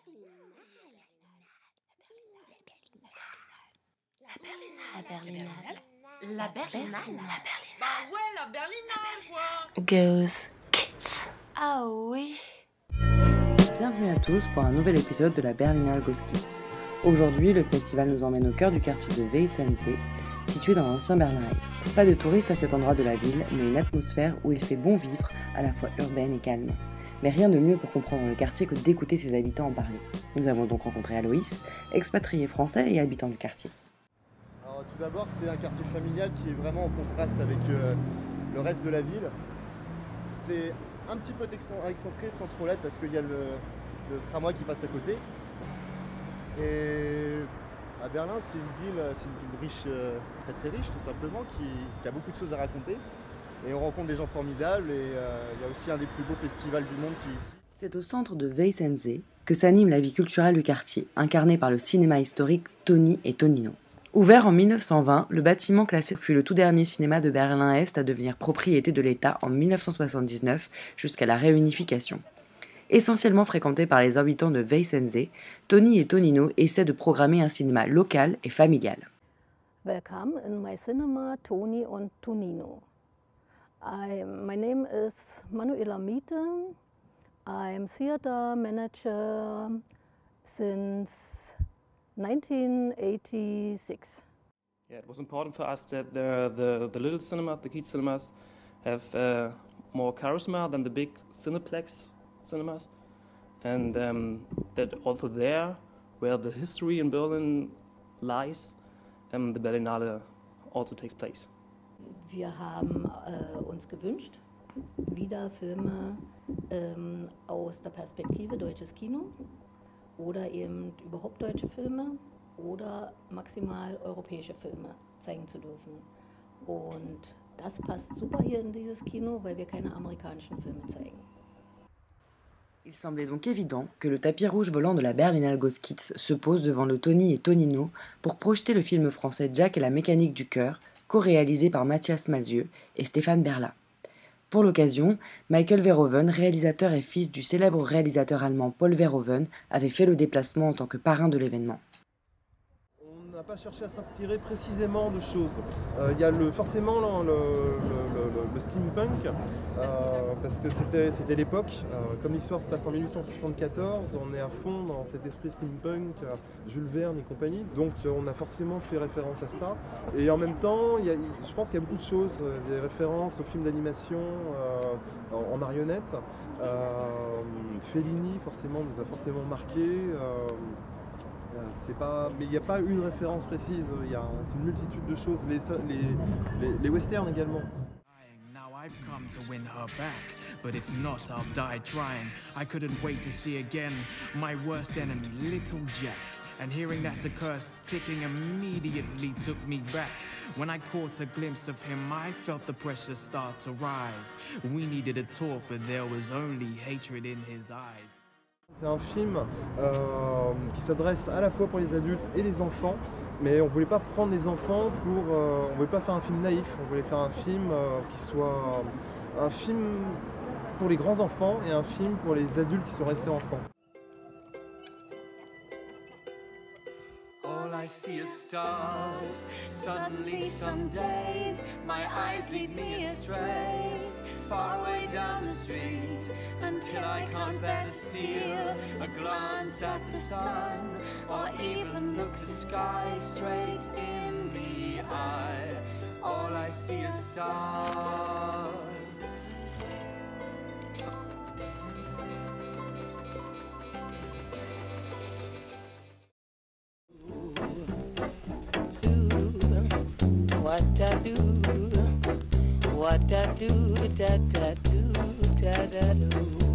La Berlinale. La Berlinale. Bah ouais, la Berlinale, quoi. Goes Kids. Ah oui. Bienvenue à tous pour un nouvel épisode de la Berlinale Goes Kids. Aujourd'hui, le festival nous emmène au cœur du quartier de Weissensee, situé dans l'ancien Berlin-Est. Pas de touristes à cet endroit de la ville, mais une atmosphère où il fait bon vivre, à la fois urbaine et calme. Mais rien de mieux pour comprendre le quartier que d'écouter ses habitants en parler. Nous avons donc rencontré Aloïs, expatrié français et habitant du quartier. Alors, tout d'abord, c'est un quartier familial qui est vraiment en contraste avec le reste de la ville. C'est un petit peu excentré sans trop l'être parce qu'il y a le tramway qui passe à côté. Et à Berlin, c'est une ville riche, très très riche tout simplement, qui a beaucoup de choses à raconter. Et on rencontre des gens formidables et il y a aussi un des plus beaux festivals du monde qui est ici. C'est au centre de Weissensee que s'anime la vie culturelle du quartier, incarnée par le cinéma historique Toni et Tonino. Ouvert en 1920, le bâtiment classé fut le tout dernier cinéma de Berlin-Est à devenir propriété de l'État en 1979 jusqu'à la réunification. Essentiellement fréquenté par les habitants de Weissensee, Toni et Tonino essaient de programmer un cinéma local et familial. Welcome in my cinema Toni und Tonino. My name is Manuela Miete. I'm theater manager since 1986. Yeah, it was important for us that the little cinema, the kids cinemas, have more charisma than the big Cineplex cinemas, and that also there, where the history in Berlin lies, the Berlinale also takes place. Wir haben uns gewünscht, wieder Filme aus der Perspektive deutsches Kino oder eben überhaupt deutsche Filme oder maximal europäische Filme zeigen zu dürfen. Und das passt super hier in dieses Kino, weil wir keine amerikanischen Filme zeigen. Il semblait donc évident que le tapis rouge volant de la Berlinale Goes Kids se pose devant le Toni et Tonino pour projeter le film français Jack et la mécanique du cœur, co-réalisé par Matthias Malzieu et Stéphane Berla. Pour l'occasion, Michael Verhoeven, réalisateur et fils du célèbre réalisateur allemand Paul Verhoeven, avait fait le déplacement en tant que parrain de l'événement. On n'a pas cherché à s'inspirer précisément de choses. Il y a forcément le steampunk, parce que c'était l'époque. Comme l'histoire se passe en 1874, on est à fond dans cet esprit steampunk, Jules Verne et compagnie. Donc on a forcément fait référence à ça. Et en même temps, je pense qu'il y a beaucoup de choses, des références aux films d'animation en marionnettes. Fellini, forcément, nous a fortement marqué. Mais il n'y a pas une référence précise, c'est une multitude de choses, les westerns également. Now I've come to win her back, but if not, I'll die trying. I couldn't wait to see again my worst enemy, Little Jack. And hearing that the curse ticking immediately took me back. When I caught a glimpse of him, I felt the pressure start to rise. We needed a talk, but there was only hatred in his eyes. C'est un film qui s'adresse à la fois pour les adultes et les enfants, mais on ne voulait pas prendre les enfants on ne voulait pas faire un film naïf, on voulait faire un film qui soit un film pour les grands enfants et un film pour les adultes qui sont restés enfants. All I see is stars. Suddenly some days my eyes lead me astray, far away down the street, until I can't bear to steal a glance at the sun, or even look the sky straight in the eye. All I see is stars. What I do, da da do, da da do.